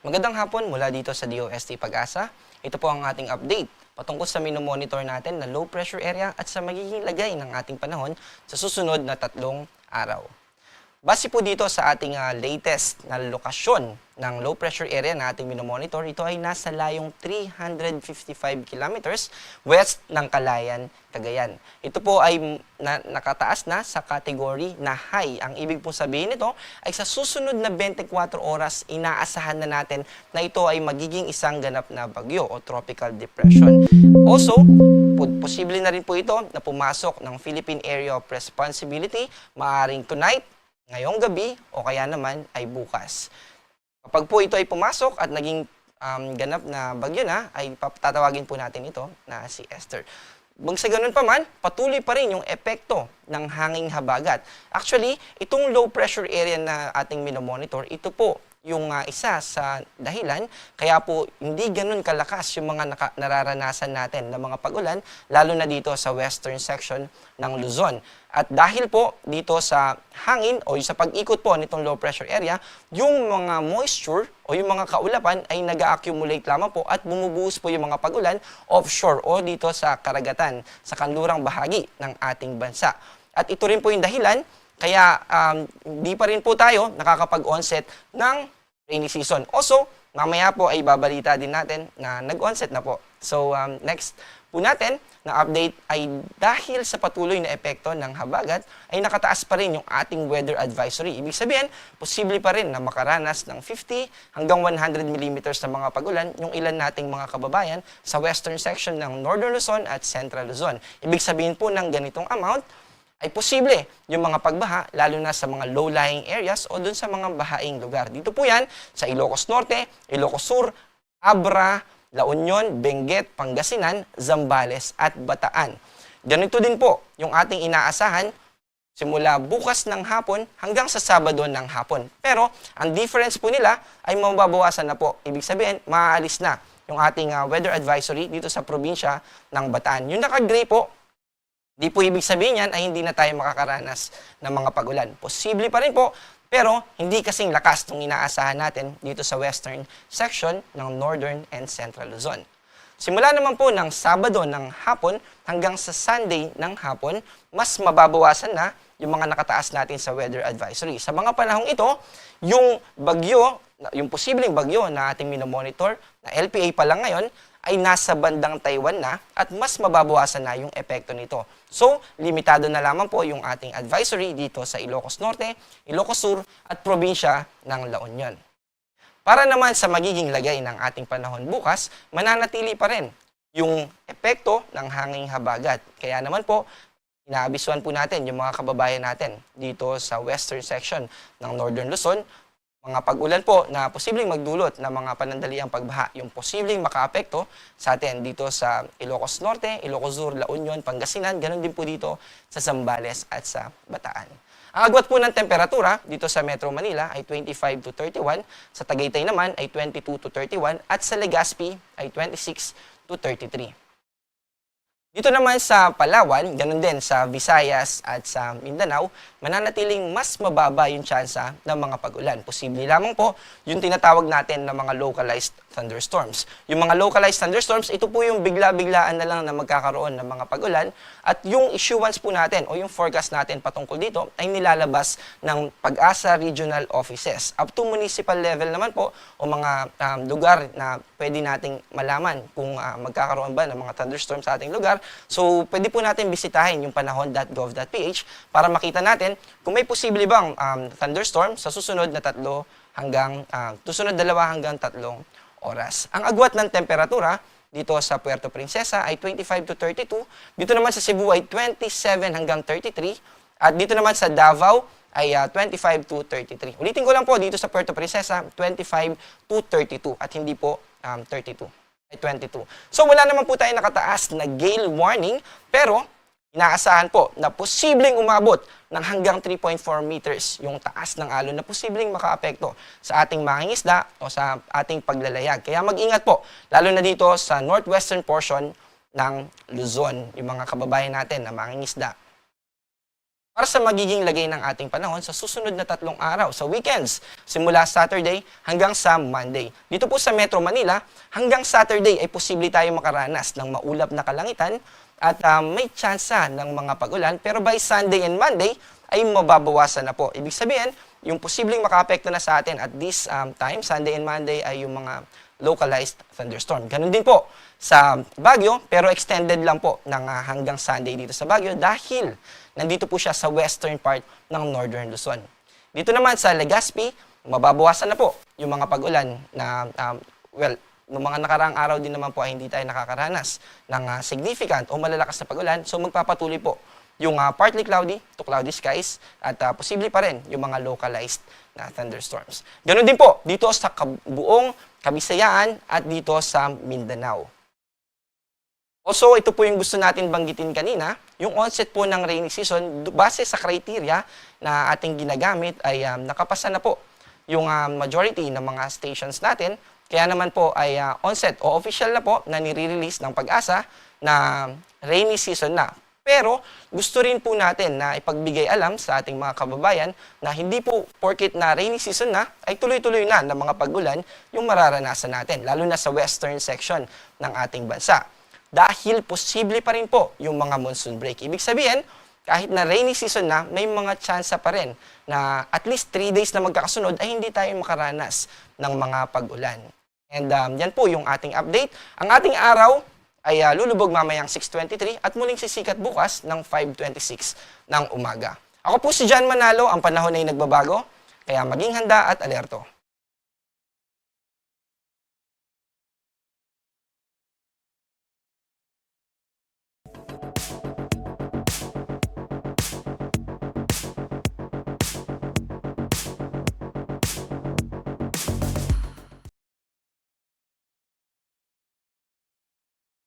Magandang hapon mula dito sa DOST Pag-asa. Ito po ang ating update patungkol sa minomonitor natin na low pressure area at sa magiging lagay ng ating panahon sa susunod na 3 araw. Base po dito sa ating latest na lokasyon ng low pressure area na ating minomonitor, ito ay nasa layong 355 kilometers west ng Calayan, Cagayan. Ito po ay nakataas na sa category na high. Ang ibig po sabihin nito ay sa susunod na 24 oras, inaasahan na natin na ito ay magiging isang ganap na bagyo o tropical depression. Also, posible na rin po ito na pumasok ng Philippine Area of Responsibility maaaring tonight, ngayong gabi o kaya naman ay bukas. Kapag po ito ay pumasok at naging ganap na bagyo na, ay tatawagin po natin ito na si Esther. Sa ganun pa man, patuloy pa rin yung epekto ng hanging habagat. Actually, itong low pressure area na ating minomonitor, ito po yung isa sa dahilan kaya po hindi ganun kalakas yung mga nararanasan natin na mga pag-ulan, lalo na dito sa western section ng Luzon. At dahil po dito sa hangin o sa pag-ikot po nitong low pressure area, yung mga moisture o yung mga kaulapan ay nag-accumulate lamang po at bumubuhos po yung mga pag-ulan offshore o dito sa karagatan, sa kanlurang bahagi ng ating bansa. At ito rin po yung dahilan kaya di pa rin po tayo nakakapag-onset ng rainy season. Also, mamaya po ay babalita din natin na nag-onset na po. So, next po natin na update ay dahil sa patuloy na epekto ng habagat ay nakataas pa rin yung ating weather advisory. Ibig sabihin, posible pa rin na makaranas ng 50 hanggang 100 millimeters na mga pagulan yung ilan nating mga kababayan sa western section ng Northern Luzon at Central Luzon. Ibig sabihin po ng ganitong amount ay posible yung mga pagbaha, lalo na sa mga low-lying areas o dun sa mga bahaing lugar. Dito po yan sa Ilocos Norte, Ilocos Sur, Abra, La Union, Benguet, Pangasinan, Zambales at Bataan. Ganito din po yung ating inaasahan simula bukas ng hapon hanggang sa Sabado ng hapon. Pero ang difference po nila ay mababawasan na po. Ibig sabihin, maaalis na yung ating weather advisory dito sa probinsya ng Bataan. Yung naka-gray po, di po ibig sabihin yan ay hindi na tayo makakaranas ng mga pagulan. Posible pa rin po, pero hindi kasing lakas itong inaasahan natin dito sa western section ng Northern and Central Luzon. Simula naman po ng Sabado ng hapon hanggang sa Sunday ng hapon, mas mababawasan na yung mga nakataas natin sa weather advisory. Sa mga panahong ito, yung bagyo, yung posibleng bagyo na ating minomonitor, na LPA pa lang ngayon, ay nasa bandang Taiwan na at mas mababawasan na yung epekto nito. So, limitado na lamang po yung ating advisory dito sa Ilocos Norte, Ilocos Sur at probinsya ng La Union. Para naman sa magiging lagay ng ating panahon bukas, mananatili pa rin yung epekto ng hanging habagat. Kaya naman po, inaabisuhan po natin yung mga kababayan natin dito sa western section ng Northern Luzon, mga pag-ulan po na posibleng magdulot ng mga panandaliang pagbaha, yung posibleng makaapekto sa atin dito sa Ilocos Norte, Ilocos Sur, La Union, Pangasinan, ganun din po dito sa Zambales at sa Bataan. Ang agwat po ng temperatura dito sa Metro Manila ay 25 to 31, sa Tagaytay naman ay 22 to 31 at sa Legazpi ay 26 to 33. Dito naman sa Palawan, ganun din sa Visayas at sa Mindanao, mananatiling mas mababa yung tsansa ng mga pag-ulan. Posible lamang po yung tinatawag natin na mga localized thunderstorms. Yung mga localized thunderstorms, ito po yung bigla-biglaan na lang na magkakaroon ng mga pag-ulan at yung issuance po natin o yung forecast natin patungkol dito ay nilalabas ng Pag-asa Regional Offices. Up to municipal level naman po o mga lugar na pwede nating malaman kung magkakaroon ba ng mga thunderstorms sa ating lugar. So, pwede po natin bisitahin yung panahon.gov.ph para makita natin kung may posible bang thunderstorm sa susunod na 2 hanggang 3 oras. Ang agwat ng temperatura dito sa Puerto Princesa ay 25 to 32. Dito naman sa Cebu ay 27 hanggang 33. At dito naman sa Davao ay 25 to 33. Ulitin ko lang po, dito sa Puerto Princesa, 25 to 32 at hindi po 32. 22. So wala naman po tayo nakataas na gale warning, pero inaasahan po na posibleng umabot ng hanggang 3.4 meters yung taas ng alon na posibleng makaapekto sa ating mangingisda o sa ating paglalayag. Kaya mag-ingat po, lalo na dito sa northwestern portion ng Luzon, yung mga kababayan natin na mangingisda. para sa magiging lagay ng ating panahon sa susunod na 3 araw sa weekends, simula Saturday hanggang sa Monday. Dito po sa Metro Manila, hanggang Saturday ay posible tayo makaranas ng maulap na kalangitan at may tsansa ng mga pag-ulan, pero by Sunday and Monday ay mababawasan na po. Ibig sabihin, yung posibleng makaapekto na sa atin at this time, Sunday and Monday, ay yung mga localized thunderstorm. Ganun din po sa Baguio, pero extended lang po ng hanggang Sunday dito sa Baguio dahil nandito po siya sa western part ng Northern Luzon. Dito naman sa Legazpi, mababawasan na po yung mga pag-ulan na, noong mga nakaraang araw din naman po ay hindi tayo nakakaranas ng significant o malalakas na pag-ulan. So magpapatuloy po yung partly cloudy to cloudy skies at posible pa rin yung mga localized na thunderstorms. Ganon din po dito sa buong Kabisayaan at dito sa Mindanao. Also, ito po yung gusto natin banggitin kanina, yung onset po ng rainy season, base sa criteria na ating ginagamit ay nakapasa na po yung majority ng mga stations natin. Kaya naman po ay onset o official na po na nire-release ng Pag-asa na rainy season na. Pero gusto rin po natin na ipagbigay alam sa ating mga kababayan na hindi po porket na rainy season na ay tuloy-tuloy na ng mga pag-ulan yung mararanasan natin, lalo na sa western section ng ating bansa. Dahil posible pa rin po yung mga monsoon break. Ibig sabihin, kahit na rainy season na, may mga tsansa pa rin na at least 3 days na magkakasunod ay hindi tayo makaranas ng mga pag-ulan. And yan po yung ating update. Ang ating araw ay lulubog mamayang 6:23 at muling sisikat bukas ng 5:26 ng umaga. Ako po si John Manalo, ang panahon ay nagbabago, kaya maging handa at alerto.